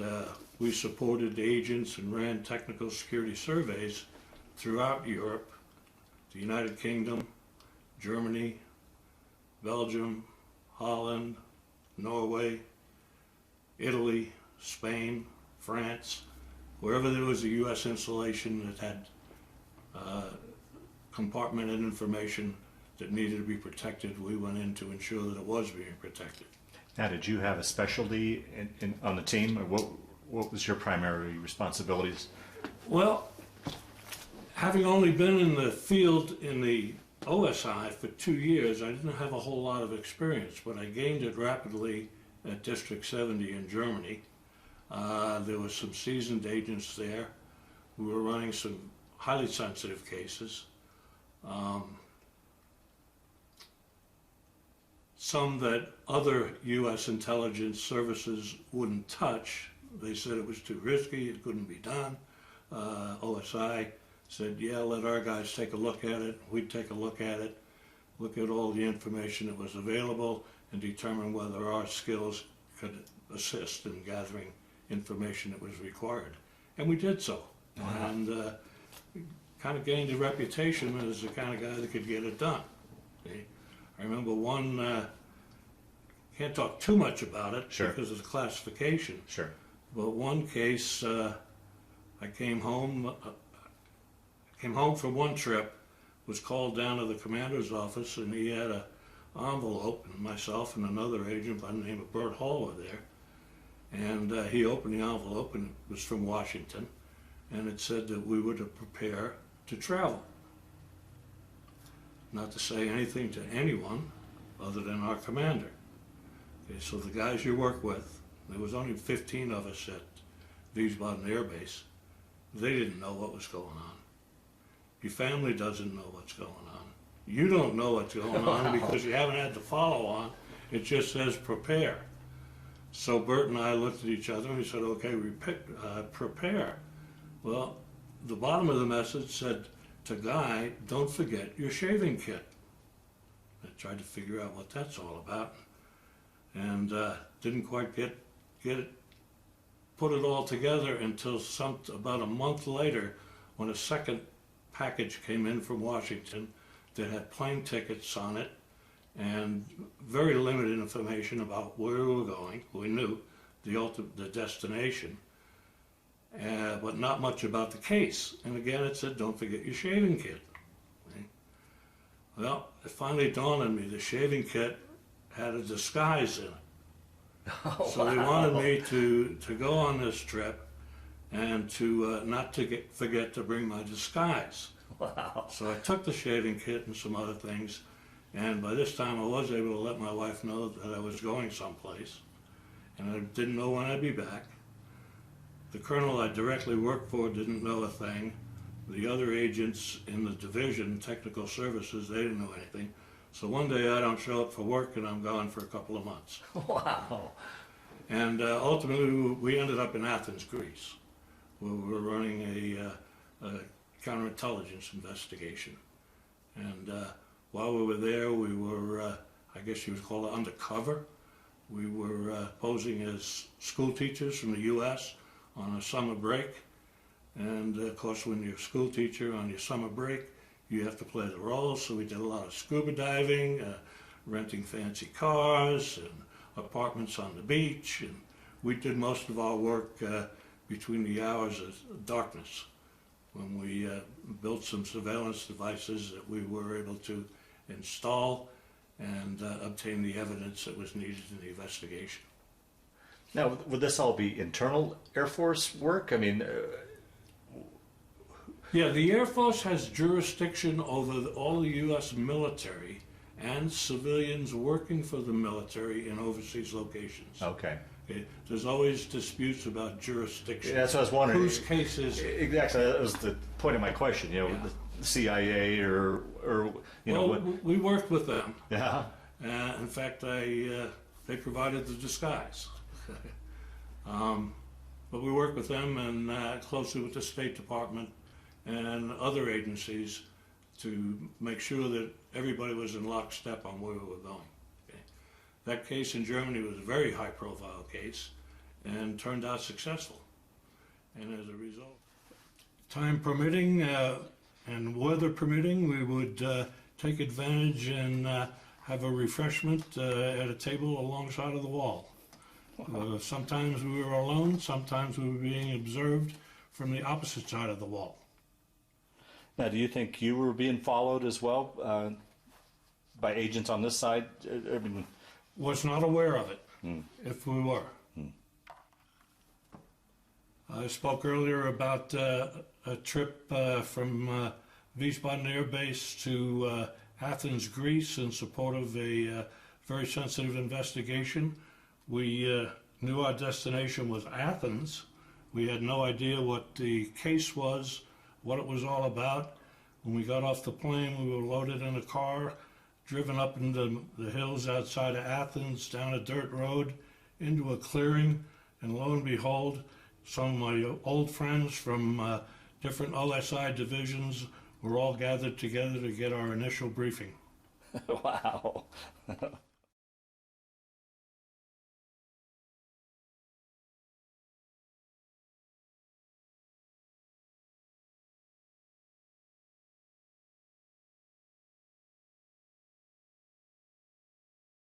and we supported agents and ran technical security surveys throughout Europe, the United Kingdom, Germany, Belgium, Holland, Norway, Italy, Spain, France, wherever there was a U.S. installation that had compartmented information that needed to be protected, we went in to ensure that it was being protected. Now, did you have a specialty on the team, or what was your primary responsibilities? Well, having only been in the field in the OSI for 2 years, I didn't have a whole lot of experience, but I gained it rapidly at District 70 in Germany. There were some seasoned agents there. We were running some highly sensitive cases. Some that other U.S. intelligence services wouldn't touch. They said it was too risky, it couldn't be done. OSI said, yeah, let our guys take a look at it. We'd take a look at it, look at all the information that was available, and determine whether our skills could assist in gathering information that was required. And we did so. Wow. And kind of gained a reputation as the kind of guy that could get it done. See? I remember one, can't talk too much about it, sure, because of the classification. Sure. But one case, I came home from one trip, was called down to the commander's office, and he had an envelope, and myself and another agent by the name of Bert Hall were there. And he opened the envelope, and it was from Washington, and it said that we were to prepare to travel. Not to say anything to anyone other than our commander. Okay, so the guys you work with, there was only 15 of us at Wiesbaden Air Base, they didn't know what was going on. Your family doesn't know what's going on. You don't know what's going on because you haven't had to follow on. It just says prepare. So Bert and I looked at each other and we said, okay, prepare. Well, the bottom of the message said, to Guy, don't forget your shaving kit. I tried to figure out what that's all about, and didn't quite get it, put it all together until about a month later, when a second package came in from Washington that had plane tickets on it and very limited information about where we were going. We knew the destination, but not much about the case. And again, it said, don't forget your shaving kit. Okay? Well, it finally dawned on me the shaving kit had a disguise in it. Oh, so they wanted me to go on this trip and to not to forget to bring my disguise. Wow. So I took the shaving kit and some other things, and by this time I was able to let my wife know that I was going someplace, and I didn't know when I'd be back. The colonel I directly worked for didn't know a thing. The other agents in the division, technical services, they didn't know anything. So one day I don't show up for work and I'm gone for a couple of months. Wow. And ultimately we ended up in Athens, Greece, where we were running a counterintelligence investigation. And while we were there, we were, I guess you would call it undercover. We were posing as school teachers from the U.S. on a summer break. And of course, when you're a school teacher on your summer break, you have to play the roles. So we did a lot of scuba diving, renting fancy cars and apartments on the beach. And we did most of our work between the hours of darkness, when we built some surveillance devices that we were able to install and obtain the evidence that was needed in the investigation. Now, would this all be internal Air Force work? I mean... Yeah, the Air Force has jurisdiction over all the U.S. military and civilians working for the military in overseas locations. Okay. Okay. There's always disputes about jurisdiction. Yeah, that's what I was wondering. Whose case is it? Exactly, that was the point of my question. You know, yeah. The CIA or you know what? We worked with them. Yeah. In fact, they provided the disguise. But we worked with them and closely with the State Department and other agencies to make sure that everybody was in lockstep on where we were going. Okay. That case in Germany was a very high-profile case, and turned out successful. And as a result, time permitting and weather permitting, we would take advantage and have a refreshment at a table alongside of the wall. Sometimes we were alone, sometimes we were being observed from the opposite side of the wall. Now, do you think you were being followed as well by agents on this side? I mean, Was not aware of it, if we were. I spoke earlier about a trip from Wiesbaden Air Base to Athens, Greece, in support of a very sensitive investigation. We knew our destination was Athens. We had no idea what the case was, what it was all about. When we got off the plane, we were loaded in a car, driven up into the hills outside of Athens, down a dirt road, into a clearing, and lo and behold, some of my old friends from different OSI divisions were all gathered together to get our initial briefing. wow.